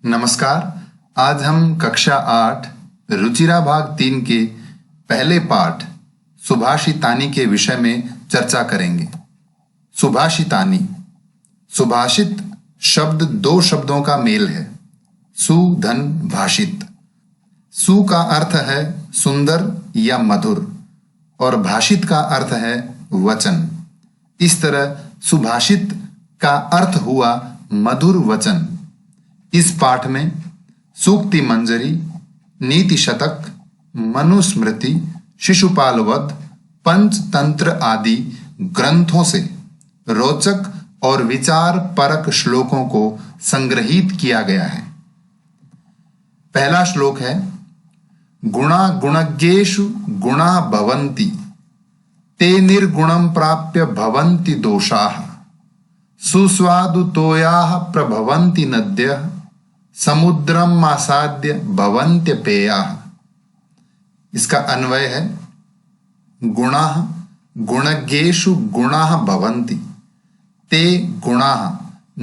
नमस्कार। आज हम कक्षा 8 रुचिरा भाग 3 के पहले पाठ सुभाषितानी के विषय में चर्चा करेंगे। सुभाषितानी सुभाषित शब्द दो शब्दों का मेल है, सु धन भाषित। सु का अर्थ है सुंदर या मधुर और भाषित का अर्थ है वचन। इस तरह सुभाषित का अर्थ हुआ मधुर वचन। इस पाठ में सूक्ति मंजरी, नीति शतक, मनुस्मृति, शिशुपाल वध, पंचतंत्र आदि ग्रंथों से रोचक और विचार परक श्लोकों को संग्रहित किया गया है। पहला श्लोक है, गुणा गुणज्ञेषु गुणा भवन्ति, ते निर्गुणं प्राप्य भवन्ति दोषाः, सुस्वादुतोयाः प्रभवन्ति नद्यः, समुद्रम आसाद्य भवन्त्यपेयाः। इसका अन्वय है, गुणाः गुणज्ञेषु गुणाः भवन्ति, ते गुणाः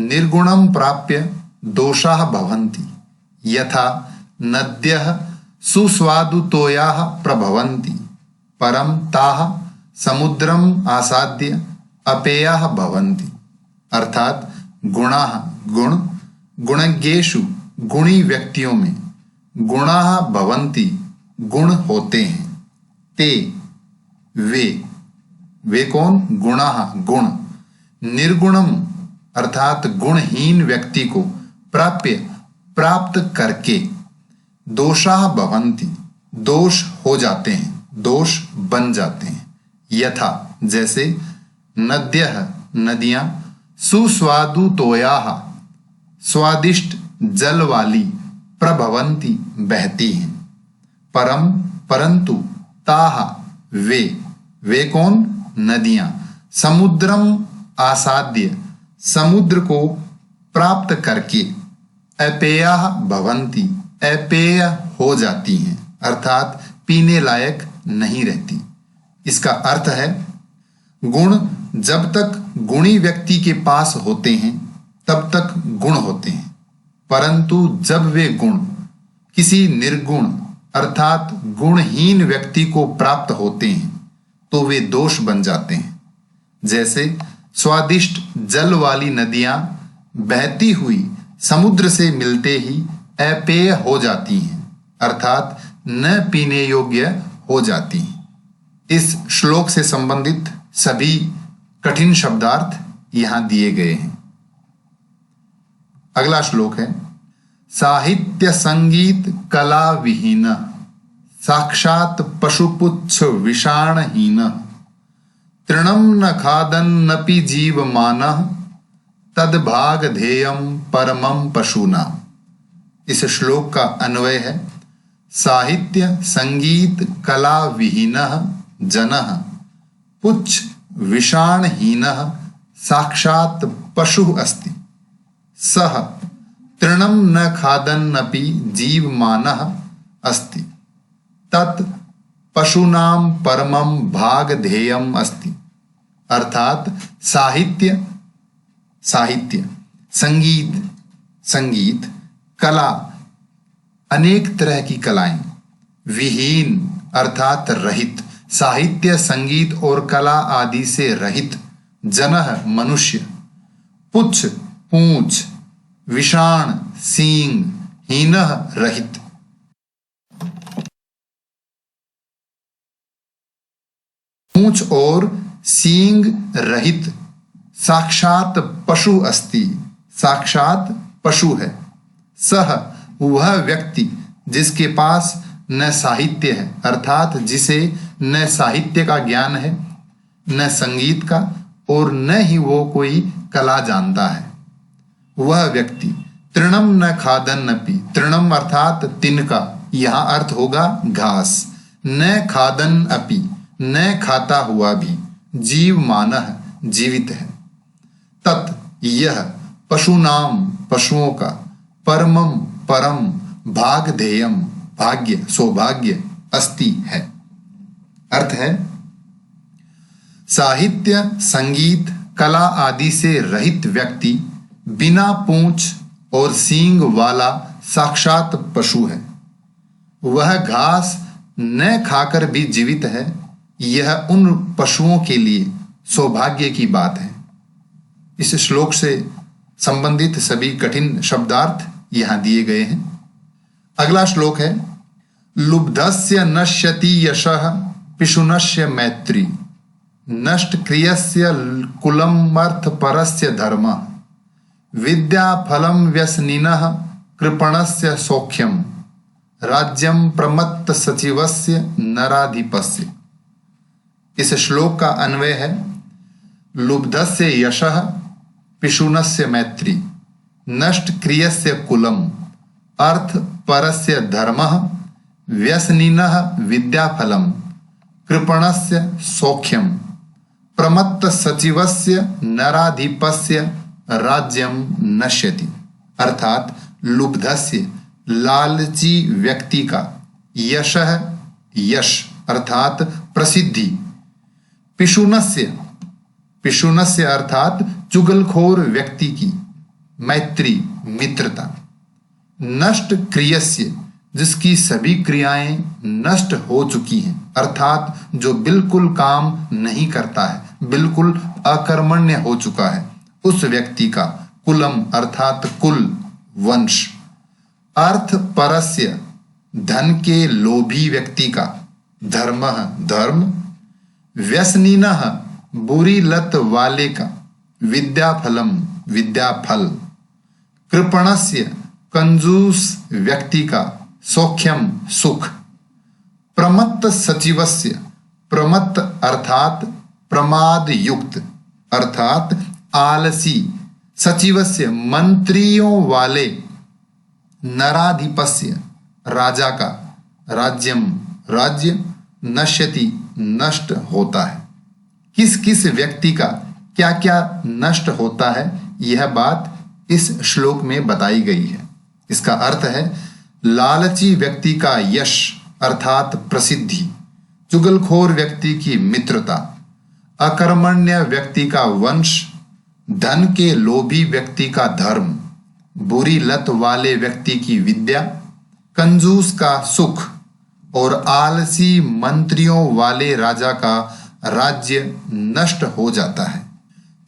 निर्गुणं प्राप्य दोषाः भवन्ति, यथा नद्यः सुस्वादुतोयाः प्रभवन्ति, परं ताः समुद्रम आसाद्य अपेयाः भवन्ति। अर्थात गुणाः गुण, गुणज्ञेषु गुणी व्यक्तियों में, गुणाः भवन्ति गुण होते हैं, ते वे कौन? गुणाः गुण, निर्गुणम अर्थात गुणहीन व्यक्ति को प्राप्त करके, दोषाः भवन्ति दोष हो जाते हैं, दोष बन जाते हैं, यथा जैसे नद्यः नदियां, सुस्वादुतोयाः स्वादिष्ट जल वाली, प्रभवन्ति बहती हैं, परंतु ताः वे कौन? नदियां, समुद्रम आसाद्य समुद्र को प्राप्त करके, अपेयाः भवन्ति अपेय हो जाती हैं, अर्थात पीने लायक नहीं रहती। इसका अर्थ है, गुण जब तक गुणी व्यक्ति के पास होते हैं तब तक गुण होते हैं, परंतु जब वे गुण किसी निर्गुण अर्थात गुणहीन व्यक्ति को प्राप्त होते हैं तो वे दोष बन जाते हैं। जैसे स्वादिष्ट जल वाली नदियां बहती हुई समुद्र से मिलते ही अपेय हो जाती हैं, अर्थात न पीने योग्य हो जाती हैं। इस श्लोक से संबंधित सभी कठिन शब्दार्थ यहां दिए गए हैं। अगला श्लोक है, साहित्य संगीत कला विहीन, साक्षात पशुपुच्छ विषाणहीन, तृणम न खादन्नपि जीवमानः, तद्भाग ध्येयम परमं पशूना। इस श्लोक का अन्वय है, साहित्य संगीत कला विहीनः जनः पुच्छ विषाणहीनः साक्षात् पशुः अस्ति, सः तृणं न खादन्नपि जीवमानः अस्ति, तत् पशूनां परमं भागधेयम् अस्ति। अर्थात साहित्य संगीत कला, अनेक तरह की कलाएं, विहीन अर्थात रहित, साहित्य संगीत और कला आदि से रहित, जनः मनुष्य, पुच्छ पूंछ, विषाण सींग, हीनः रहित। पूंछ और सींग रहित, साक्षात पशु अस्ति, साक्षात पशु है। सह वह व्यक्ति जिसके पास न साहित्य है, अर्थात जिसे न साहित्य का ज्ञान है, न संगीत का, और न ही वो कोई कला जानता है, वह व्यक्ति तृणम न खादन्नपि, तृणम अर्थात तिनका, यहां अर्थ होगा घास, न खादन अपि न खाता हुआ भी, जीवमानः जीवित है, तत् यह पशुनाम पशुओं का, परमम परम, भागधेयम भाग्य सौभाग्य, अस्ति है। अर्थ है, साहित्य संगीत कला आदि से रहित व्यक्ति बिना पूंछ और सींग वाला साक्षात पशु है। वह घास न खाकर भी जीवित है। यह उन पशुओं के लिए सौभाग्य की बात है। इस श्लोक से संबंधित सभी कठिन शब्दार्थ यहां दिए गए हैं। अगला श्लोक है लुब्धस्य नश्यति यशः पिशुनस्य मैत्री नष्ट क्रियस्य कुलम अर्थ परस्य धर्म विद्या फलम व्यसनिनः कृपणस्य सौख्यम राज्यम प्रमत्त सचिवस्य नराधिपस्य। इस श्लोक का अन्वय है लुब्धस्य यशः पिशुनस्य मैत्री नष्ट क्रियस्य कुलम अर्थ परस्य धर्मः व्यसनिनः विद्याफलम कृपणस्य सौख्यम प्रमत्त सचिवस्य नराधिपस्य राज्यम नश्यति। अर्थात लुब्धस्य लालची व्यक्ति का, यशः यश अर्थात प्रसिद्धि, पिशुनस्य पिशुनस्य अर्थात चुगलखोर व्यक्ति की, मैत्री मित्रता, नष्ट क्रियस्य जिसकी सभी क्रियाएं नष्ट हो चुकी हैं अर्थात जो बिल्कुल काम नहीं करता है, बिल्कुल अकर्मण्य हो चुका है, उस व्यक्ति का, कुलम अर्थात कुल वंश, अर्थ परस्य धन के लोभी व्यक्ति का, धर्म धर्म, व्यसनिनः बुरी लत वाले का, विद्याफलम विद्याफल, कृपणस्य कंजूस व्यक्ति का, सौख्यम सुख, प्रमत्त सचिवस्य प्रमत्त अर्थात प्रमाद युक्त अर्थात आलसी, सचिवस्य मंत्रियों वाले, नराधिपस्य राजा का, राज्यम राज्य, नश्यति नष्ट होता है। किस किस व्यक्ति का क्या क्या नष्ट होता है यह बात इस श्लोक में बताई गई है। इसका अर्थ है लालची व्यक्ति का यश अर्थात प्रसिद्धि, चुगलखोर व्यक्ति की मित्रता, अकर्मण्य व्यक्ति का वंश, धन के लोभी व्यक्ति का धर्म, बुरी लत वाले व्यक्ति की विद्या, कंजूस का सुख और आलसी मंत्रियों वाले राजा का राज्य नष्ट हो जाता है।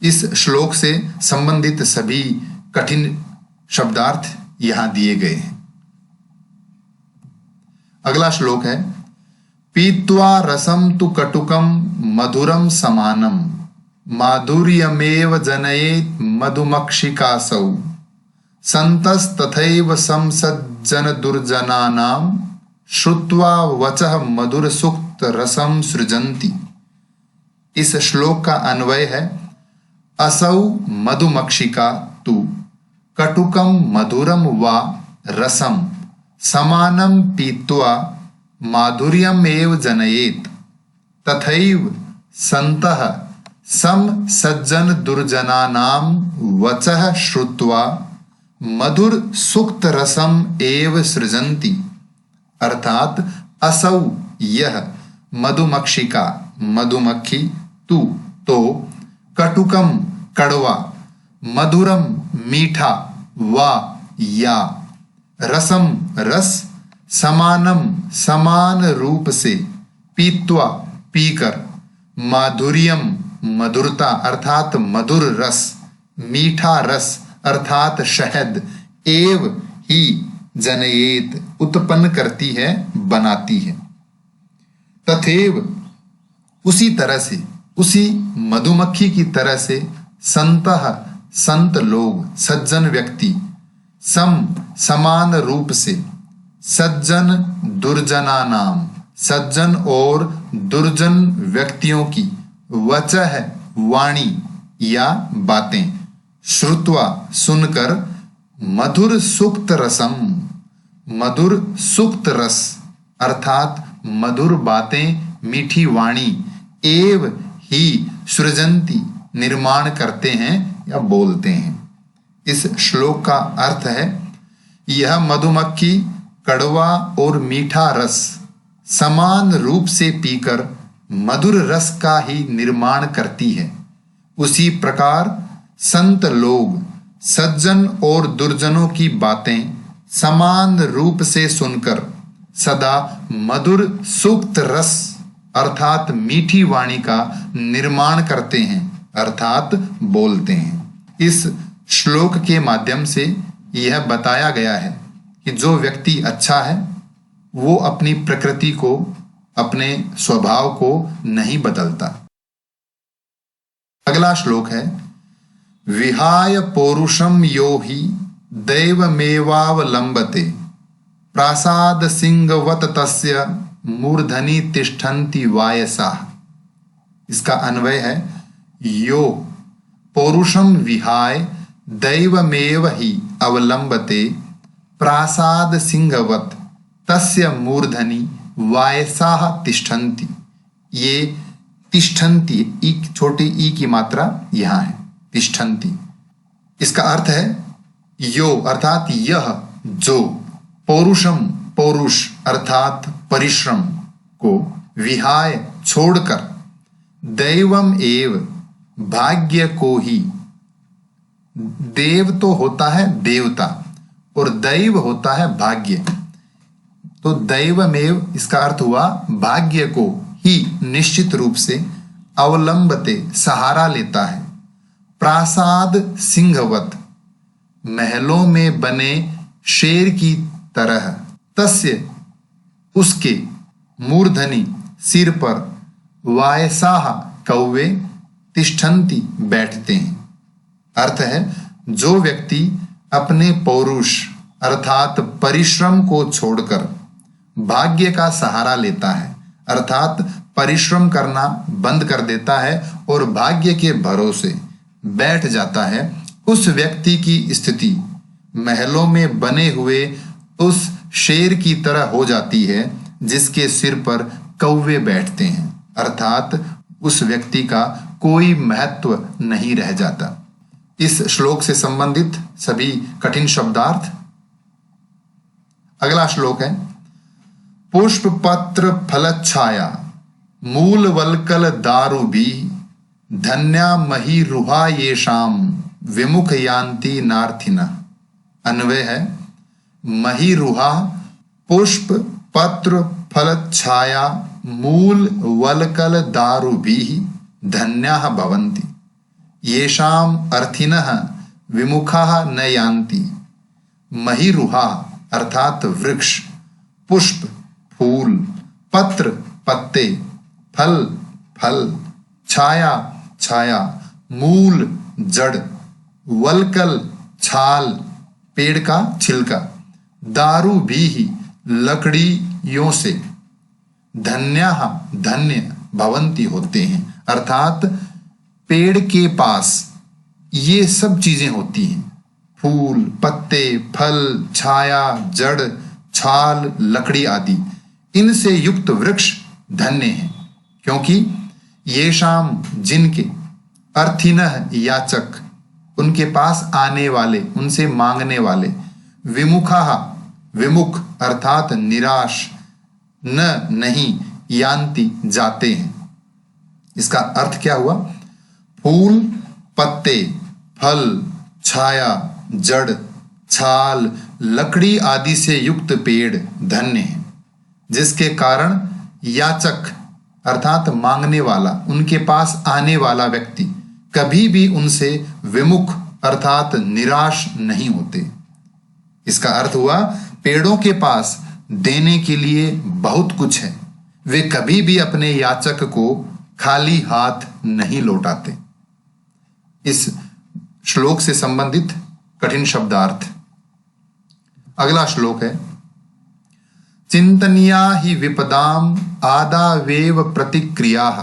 इस श्लोक से संबंधित सभी कठिन शब्दार्थ यहां दिए गए हैं। अगला श्लोक है पीत्वा रसम तु कटुकम मधुरम समानम माधुर्यमेव जनयेत मधुमक्षिकासौ संतस तथैव संसज्जन दुर्जनानाम श्रुत्वा वचः मधुर सुक्त रसम सृजन्ति। इस श्लोक का अन्वय है असौ मधुमक्षिका तु कटुकम मधुरम वा रसम समानम पीत्वा माधुर्यम एव जनयेत तथैव संतः सम सज्जन दुर्जनानाम वचः श्रुत्वा मधुर सुक्त रसम एव सृजन्ति। अर्थात असौ यह मधुमक्षिका मधुमक्खी तू तो कटुकम कड़वा मधुरम मीठा वा या रसम रस समानम समान रूप से पीत्वा पीकर माधुर्यम मधुरता अर्थात मधुर रस मीठा रस अर्थात शहद एव ही जनयेत उत्पन्न करती है बनाती है तथैव उसी तरह से उसी मधुमक्खी की तरह से संतः संत लोग सज्जन व्यक्ति सम समान रूप से सज्जन दुर्जना नाम सज्जन और दुर्जन व्यक्तियों की वचः वाणी या बातें श्रुत्वा सुनकर मधुर सुक्त रसम मधुर सुक्त रस अर्थात मधुर बातें मीठी वाणी एव ही सृजंती निर्माण करते हैं या बोलते हैं। इस श्लोक का अर्थ है यह मधुमक्खी कड़वा और मीठा रस समान रूप से पीकर मधुर रस का ही निर्माण करती है। उसी प्रकार संत लोग सज्जन और दुर्जनों की बातें समान रूप से सुनकर सदा मधुर सूक्त रस अर्थात मीठी वाणी का निर्माण करते हैं अर्थात बोलते हैं। इस श्लोक के माध्यम से यह बताया गया है कि जो व्यक्ति अच्छा है वो अपनी प्रकृति को, अपने स्वभाव को नहीं बदलता। अगला श्लोक है विहाय पौरुषम यो हि दैवमेवावलंबते प्रासाद सिंहवत तस्य मूर्धनि तिष्ठन्ति वायसाः। इसका अन्वय है यो पौरुषम विहाय दैवमेव हि अवलंबते प्रासाद सिंहवत तस्य मूर्धनि वायसाः तिष्ठन्ति। ये तिष्ठन्ति ई, छोटी ई की मात्रा यहां है, तिष्ठन्ति। इसका अर्थ है यो अर्थात यह जो, पौरुषम पौरुष अर्थात परिश्रम को, विहाय छोड़कर, दैवम एव भाग्य को ही, देव तो होता है देवता और दैव होता है भाग्य, तो दैवमेव इसका अर्थ हुआ भाग्य को ही निश्चित रूप से अवलंबते सहारा लेता है, प्रासाद सिंहवत महलों में बने शेर की तरह, तस्य उसके, मूर्धनि सिर पर, वायसाः कौवे, तिष्ठन्ति बैठते हैं। अर्थ है जो व्यक्ति अपने पौरुष अर्थात परिश्रम को छोड़कर भाग्य का सहारा लेता है अर्थात परिश्रम करना बंद कर देता है और भाग्य के भरोसे बैठ जाता है, उस व्यक्ति की स्थिति महलों में बने हुए उस शेर की तरह हो जाती है जिसके सिर पर कौवे बैठते हैं अर्थात उस व्यक्ति का कोई महत्व नहीं रह जाता। इस श्लोक से संबंधित सभी कठिन शब्दार्थ। अगला श्लोक है पुष्प पत्र फलच्छाया मूल वल्कल दारु भी धन्या मही रुहा येषाम विमुख यान्ति नार्थिना। अन्वय है मही रुहा पुष्प पत्र फलच्छाया मूल वल्कल दारु भी धन्याः भवन्ति येषाम अर्थिनः विमुखाः न यान्ति। महिरुहा अर्थात वृक्ष, पुष्प फूल, पत्र पत्ते, फल फल, छाया छाया, मूल जड़, वल्कल छाल पेड़ का छिलका, दारु भी लकड़ियों से, धन्याः धन्य भवन्ति होते हैं अर्थात पेड़ के पास ये सब चीजें होती हैं, फूल पत्ते फल छाया जड़ छाल लकड़ी आदि, इनसे युक्त वृक्ष धन्य हैं क्योंकि ये शाम जिनके, अर्थिनः याचक उनके पास आने वाले, उनसे मांगने वाले, विमुखाः विमुख अर्थात निराश, न नहीं यान्ति जाते हैं। इसका अर्थ क्या हुआ? फूल पत्ते फल छाया जड़ छाल लकड़ी आदि से युक्त पेड़ धन्य है जिसके कारण याचक अर्थात मांगने वाला, उनके पास आने वाला व्यक्ति कभी भी उनसे विमुख अर्थात निराश नहीं होते। इसका अर्थ हुआ पेड़ों के पास देने के लिए बहुत कुछ है, वे कभी भी अपने याचक को खाली हाथ नहीं लौटाते। इस श्लोक से संबंधित कठिन शब्दार्थ। अगला श्लोक है चिंतनीया हि विपदाम आदावेव प्रतिक्रियाः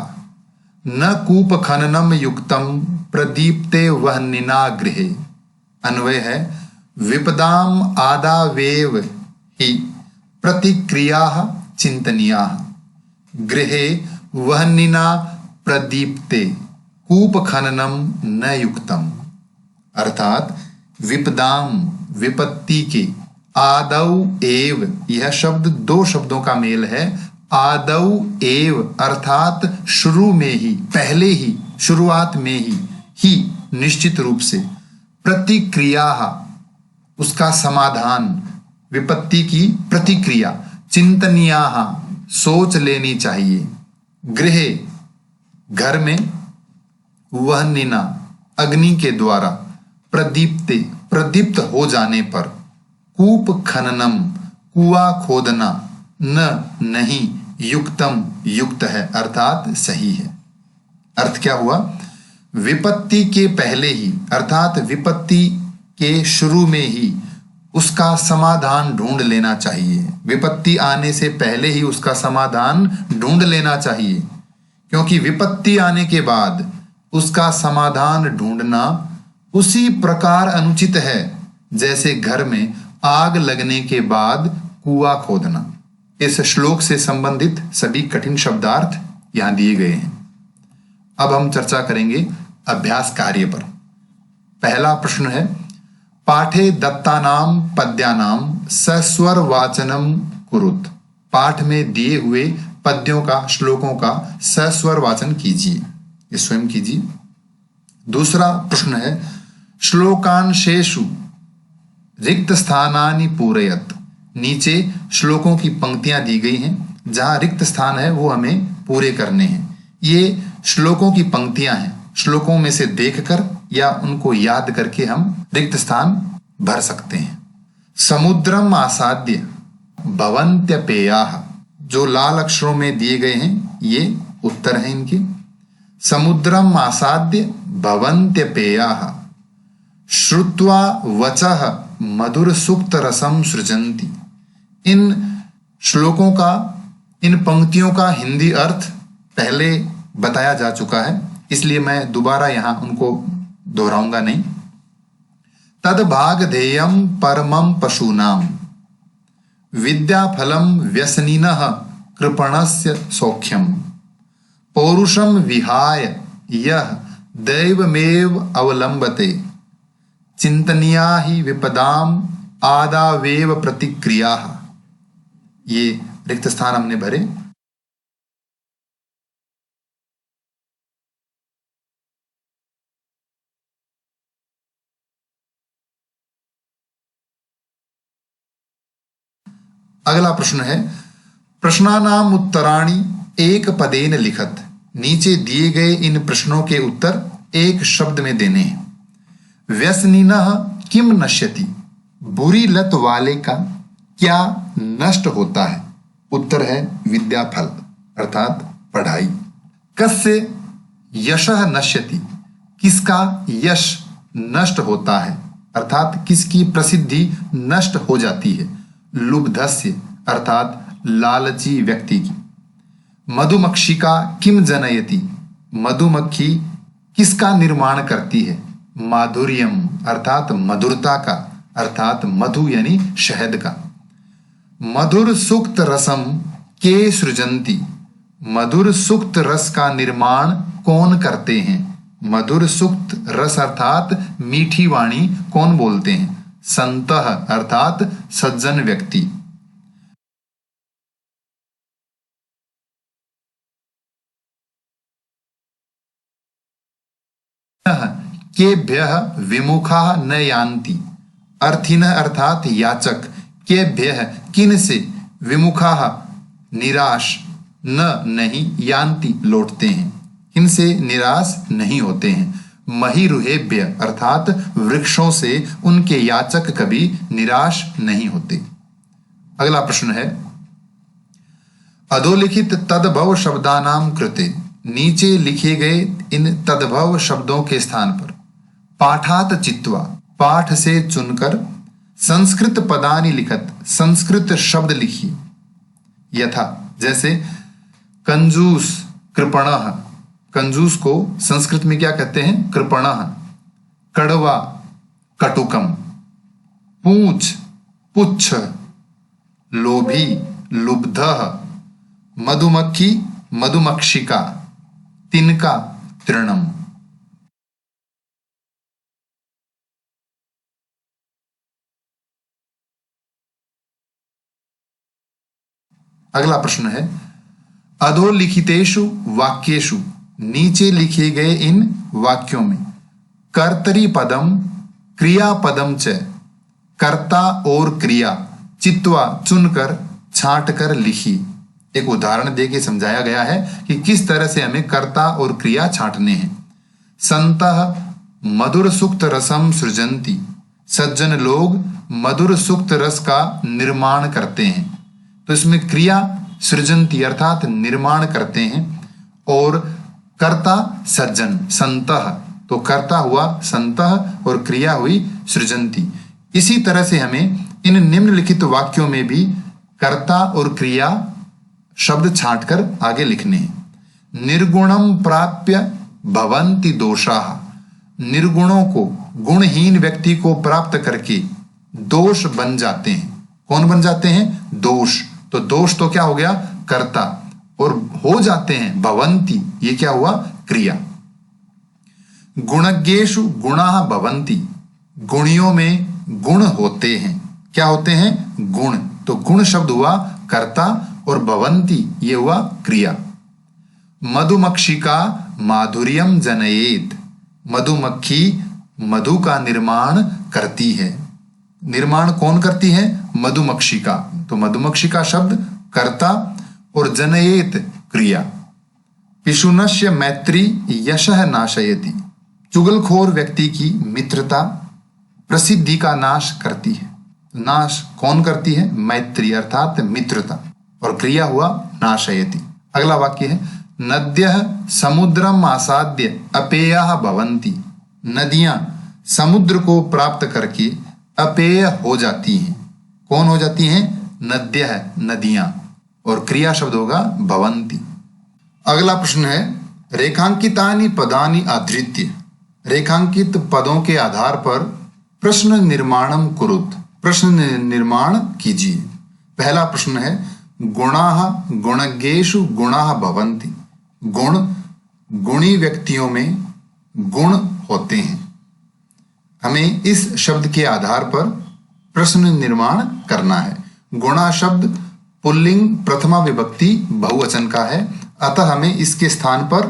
न कूप खननम युक्तम प्रदीप्ते वह्निना गृहे। अन्वय है विपदाम आदावेव हि प्रतिक्रियाः चिंतनीयाः गृहे वह्निना प्रदीप्ते कूप खननम न युक्तम। अर्थात विपदाम विपत्ति के, आदौ एव यह शब्द दो शब्दों का मेल है। आदौ एव अर्थात शुरू में ही, पहले ही, शुरुआत में ही निश्चित रूप से, प्रतिक्रिया उसका समाधान, विपत्ति की प्रतिक्रिया, चिंतनीयाः सोच लेनी चाहिए, गृहे घर में, वह्निना अग्नि के द्वारा, प्रदीप्ते प्रदीप्त हो जाने पर, कूप खननम कुआ खोदना, न नहीं, युक्तम युक्त है अर्थात सही है। अर्थ क्या हुआ? विपत्ति के पहले ही अर्थात विपत्ति के शुरू में ही उसका समाधान ढूंढ लेना चाहिए। विपत्ति आने से पहले ही उसका समाधान ढूंढ लेना चाहिए, क्योंकि विपत्ति आने के बाद उसका समाधान ढूंढना उसी प्रकार अनुचित है जैसे घर में आग लगने के बाद कुआं खोदना। इस श्लोक से संबंधित सभी कठिन शब्दार्थ यहां दिए गए हैं। अब हम चर्चा करेंगे अभ्यास कार्य पर। पहला प्रश्न है, पाठे दत्तानाम पद्यानाम सस्वर वाचनम कुरुत। पाठ में दिए हुए पद्यों का, श्लोकों का सस्वर वाचन कीजिए, ये स्वयं कीजिए। दूसरा प्रश्न है, श्लोकांशेषु रिक्त स्थानानि पूरयत। नीचे श्लोकों की पंक्तियां दी गई हैं, जहां रिक्त स्थान है वो हमें पूरे करने हैं। ये श्लोकों की पंक्तियां हैं, श्लोकों में से देखकर या उनको याद करके हम रिक्त स्थान भर सकते हैं। समुद्रम आसाद्य भवन्त्यपेयाः, जो लाल अक्षरों में दिए गए हैं ये उत्तर हैं इनके। समुद्रम आसाद्य भवन्त्यपेयाः श्रुत्वा वचः मधुर सुक्त रसम सृजन्ति। इन श्लोकों का, इन पंक्तियों का हिंदी अर्थ पहले बताया जा चुका है, इसलिए मैं दोबारा यहां उनको दोहराऊंगा नहीं। तद भाग ध्येयम परमम पशूनाम विद्याफलम व्यसनिनः कृपणस्य सौख्यम पौरुषम विहाय यह दैवमेव अवलंबते चिंतनीया ही विपदाम आदावेव प्रतिक्रिया। ये रिक्त स्थान हमने भरे। अगला प्रश्न है, प्रश्नानाम उत्तराणि एक पदेन लिखत। नीचे दिए गए इन प्रश्नों के उत्तर एक शब्द में देने हैं। व्यसनिनः किम नश्यति, बुरी लत वाले का क्या नष्ट होता है? उत्तर है विद्याफल अर्थात पढ़ाई। कस्य यशः नश्यति, किसका यश नष्ट होता है अर्थात किसकी प्रसिद्धि नष्ट हो जाती है? लुब्धस्य अर्थात लालची व्यक्ति की। मधुमक्षिका किम जनयति, मधुमक्खी किसका निर्माण करती है? माधुर्यम अर्थात मधुरता का, अर्थात मधु यानी शहद का। मधुर सुक्त रसम के सृजंती, मधुर सुक्त रस का निर्माण कौन करते हैं? मधुर सुक्त रस अर्थात मीठी वाणी कौन बोलते हैं? संतः अर्थात सज्जन व्यक्ति। केभ्यः विमुखाः न यान्ति, अर्थिनः अर्थात याचक, केभ्यः किन से, विमुखाः निराश, न नहीं, यान्ति लौटते हैं, इनसे निराश नहीं होते हैं। महिरुहेभ्य अर्थात वृक्षों से उनके याचक कभी निराश नहीं होते। अगला प्रश्न है, अधोलिखित तद्भव शब्दानाम कृते। नीचे लिखे गए इन तद्भव शब्दों के स्थान पर पाठात चित्वा, पाठ से चुनकर, संस्कृत पदानि लिखत, संस्कृत शब्द लिखिए। यथा जैसे कंजूस, कृपणः, कंजूस को संस्कृत में क्या कहते हैं? कृपणः। कड़वा, कटुकम। पूंछ, पुच्छ। लोभी, लुब्धः। मधुमक्खी, मधुमक्षिका। तिनका, तृणम। अगला प्रश्न है, अधोलिखितेषु वाक्येषु, नीचे लिखे गए इन वाक्यों में कर्तरी पदम क्रियापदम च, कर्ता और क्रिया चित्वा चुनकर, छांट कर लिखी। एक उदाहरण देके समझाया गया है कि किस तरह से हमें कर्ता और क्रिया छांटने हैं। संतः मधुर सुक्त रसम सृजंती, सज्जन लोग मधुर सुक्त रस का निर्माण करते हैं। तो इसमें क्रिया सृजंती अर्थात निर्माण करते हैं और कर्ता सज्जन संतः, तो कर्ता हुआ संतः और क्रिया हुई सृजंती। इसी तरह से हमें इन निम्नलिखित वाक्यों में भी कर्ता और क्रिया शब्द छांटकर आगे लिखने हैं। निर्गुणम प्राप्य भवन्ति दोषाः, निर्गुणों को, गुणहीन व्यक्ति को प्राप्त करके दोष बन जाते हैं। कौन बन जाते हैं? दोष। तो दोष तो क्या हो गया? कर्ता, और हो जाते हैं भवन्ति, ये क्या हुआ? क्रिया। गुणज्ञेषु गुणाः भवन्ति, गुणियों में गुण होते हैं। क्या होते हैं? गुण। तो गुण शब्द हुआ कर्ता और भवन्ति ये हुआ क्रिया। मधुमक्षिका माधुर्यम जनयेत, मधुमक्खी मधु का निर्माण करती है। निर्माण कौन करती है? मधुमक्षिका। तो मधुमक्षिका शब्द कर्ता और जनयेत क्रिया। पिशुनस्य मैत्री यशः नाशयति, चुगलखोर व्यक्ति की मित्रता प्रसिद्धि का नाश करती है। नाश कौन करती है? मैत्री अर्थात मित्रता, और क्रिया हुआ नाशयति। अगला वाक्य है नद्यः समुद्रम आसाद्य अपेयः भवन्ति, नदियां समुद्र को प्राप्त करके अपेय हो जाती हैं। कौन हो जाती हैं? नद्यः नदियां, और क्रिया शब्द होगा भवन्ति। अगला प्रश्न है रेखांकितानि पदानि आधृत्य, रेखांकित पदों के आधार पर प्रश्न निर्माणम कुरुत, प्रश्न निर्माण कीजिए। पहला प्रश्न है गुणाः गुणज्ञेषु गुणाः भवन्ति, गुण गुणी व्यक्तियों में गुण होते हैं। हमें इस शब्द के आधार पर प्रश्न निर्माण करना है। गुणा शब्द पुल्लिंग प्रथमा विभक्ति बहुवचन का है, अतः हमें इसके स्थान पर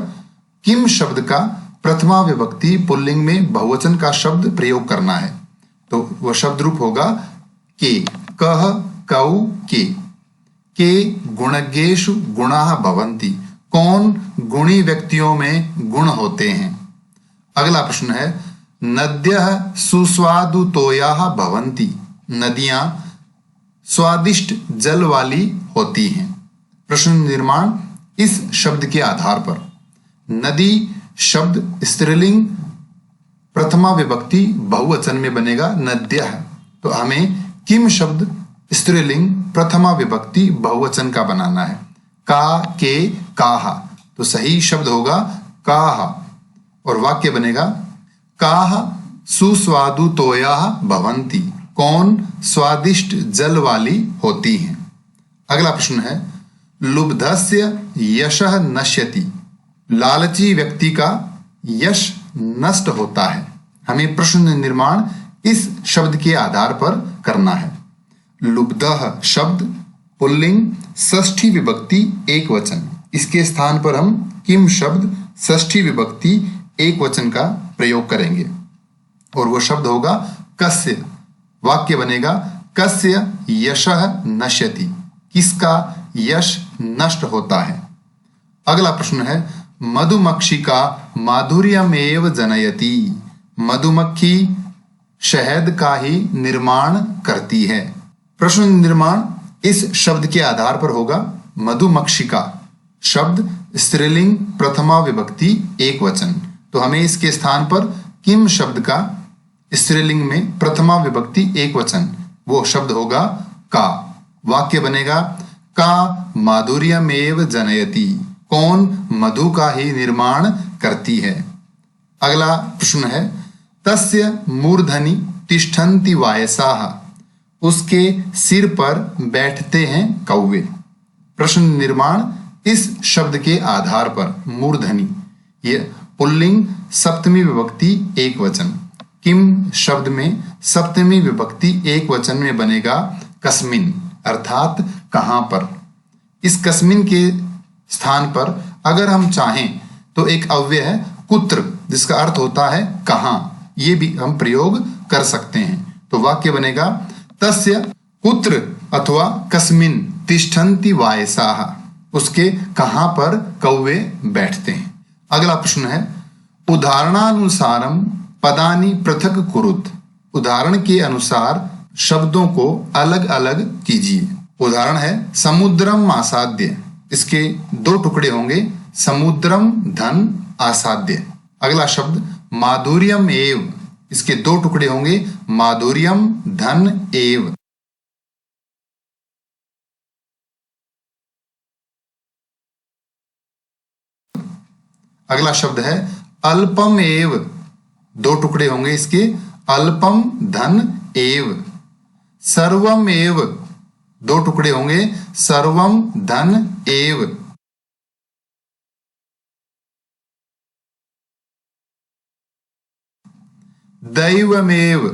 किम शब्द का प्रथमा विभक्ति पुल्लिंग में बहुवचन का शब्द प्रयोग करना है। तो वह शब्द रूप होगा के, कह, कौ, के गुणज्ञेषु गुणाः भवन्ति, कौन गुणी व्यक्तियों में गुण होते हैं। अगला प्रश्न है नद्यः सुस्वादु तोयाः भवन्ति, नदियां स्वादिष्ट जल वाली होती हैं। प्रश्न निर्माण इस शब्द के आधार पर। नदी शब्द स्त्रीलिंग प्रथमा विभक्ति बहुवचन में बनेगा नद्यः, तो हमें किम शब्द स्त्रीलिंग प्रथमा विभक्ति बहुवचन का बनाना है। का, के, काहा, तो सही शब्द होगा काहा, और वाक्य बनेगा काह सुस्वादु तोयाः भवन्ति, कौन स्वादिष्ट जल वाली होती हैं। अगला प्रश्न है लुब्धस्य यशः नश्यति, लालची व्यक्ति का यश नष्ट होता है। हमें प्रश्न निर्माण इस शब्द के आधार पर करना है। लुब्धः शब्द पुल्लिंग षष्ठी विभक्ति एक वचन, इसके स्थान पर हम किम शब्द षष्ठी विभक्ति एक वचन का प्रयोग करेंगे, और वो शब्द होगा कस्य। वाक्य बनेगा कस्य यशः नश्यति, किसका यश नष्ट होता है। अगला प्रश्न है मधुमक्षिका माधुर्यमेव जनयति, मधुमक्खी शहद का ही निर्माण करती है। प्रश्न निर्माण इस शब्द के आधार पर होगा। मधुमक्षिका शब्द स्त्रीलिंग प्रथमा विभक्ति एक वचन, तो हमें इसके स्थान पर किम शब्द का स्त्रीलिंग में प्रथमा विभक्ति एक वचन, वो शब्द होगा का। वाक्य बनेगा का माधुर्यमेव जनयति, कौन मधु का ही निर्माण करती है। अगला प्रश्न है तस्य मूर्धनि तिष्ठन्ति वायसाः, उसके सिर पर बैठते हैं कौवे। प्रश्न निर्माण इस शब्द के आधार पर मूर्धनि, ये पुल्लिंग सप्तमी विभक्ति एक वचन, किम शब्द में सप्तमी विभक्ति एक वचन में बनेगा कस्मिन, अर्थात कहां पर। इस कस्मिन के स्थान पर अगर हम चाहें तो एक अव्यय है कुत्र, जिसका अर्थ होता है कहां, ये भी हम प्रयोग कर सकते हैं। तो वाक्य बनेगा तस्य कुत्र अथवा कस्मिन तिष्ठन्ति वायसाः, उसके कहां पर कौवे बैठते हैं। अगला प्रश्न है उदाहरणानुसारम पदानि पृथक कुरुत, उदाहरण के अनुसार शब्दों को अलग अलग कीजिए। उदाहरण है समुद्रम आसाद्य, इसके दो टुकड़े होंगे समुद्रम धन आसाद्य। अगला शब्द माधुर्यम एव, इसके दो टुकड़े होंगे माधुर्यम धन एव। अगला शब्द है अल्पम एव, दो टुकड़े होंगे इसके अल्पम धन एव। सर्वम एव, दो टुकड़े होंगे सर्वम धन एव। दैवमेव,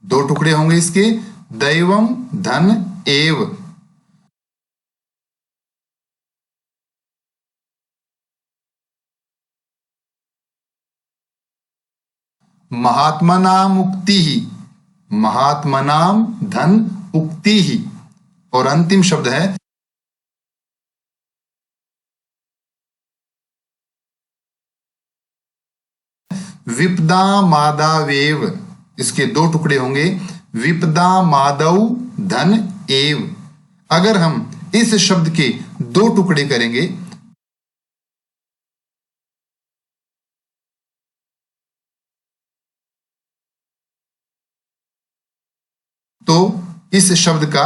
दो टुकड़े होंगे इसके दैवम धन एव। महात्मनाम उक्ति ही, महात्मनाम धन उक्ति ही। और अंतिम शब्द है विपदा मादावेव, इसके दो टुकड़े होंगे विपदा मादव धन एव। अगर हम इस शब्द के दो टुकड़े करेंगे तो इस शब्द का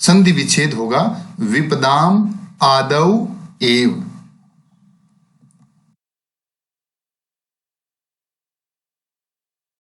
संधि विच्छेद होगा विपदाम आदव एव।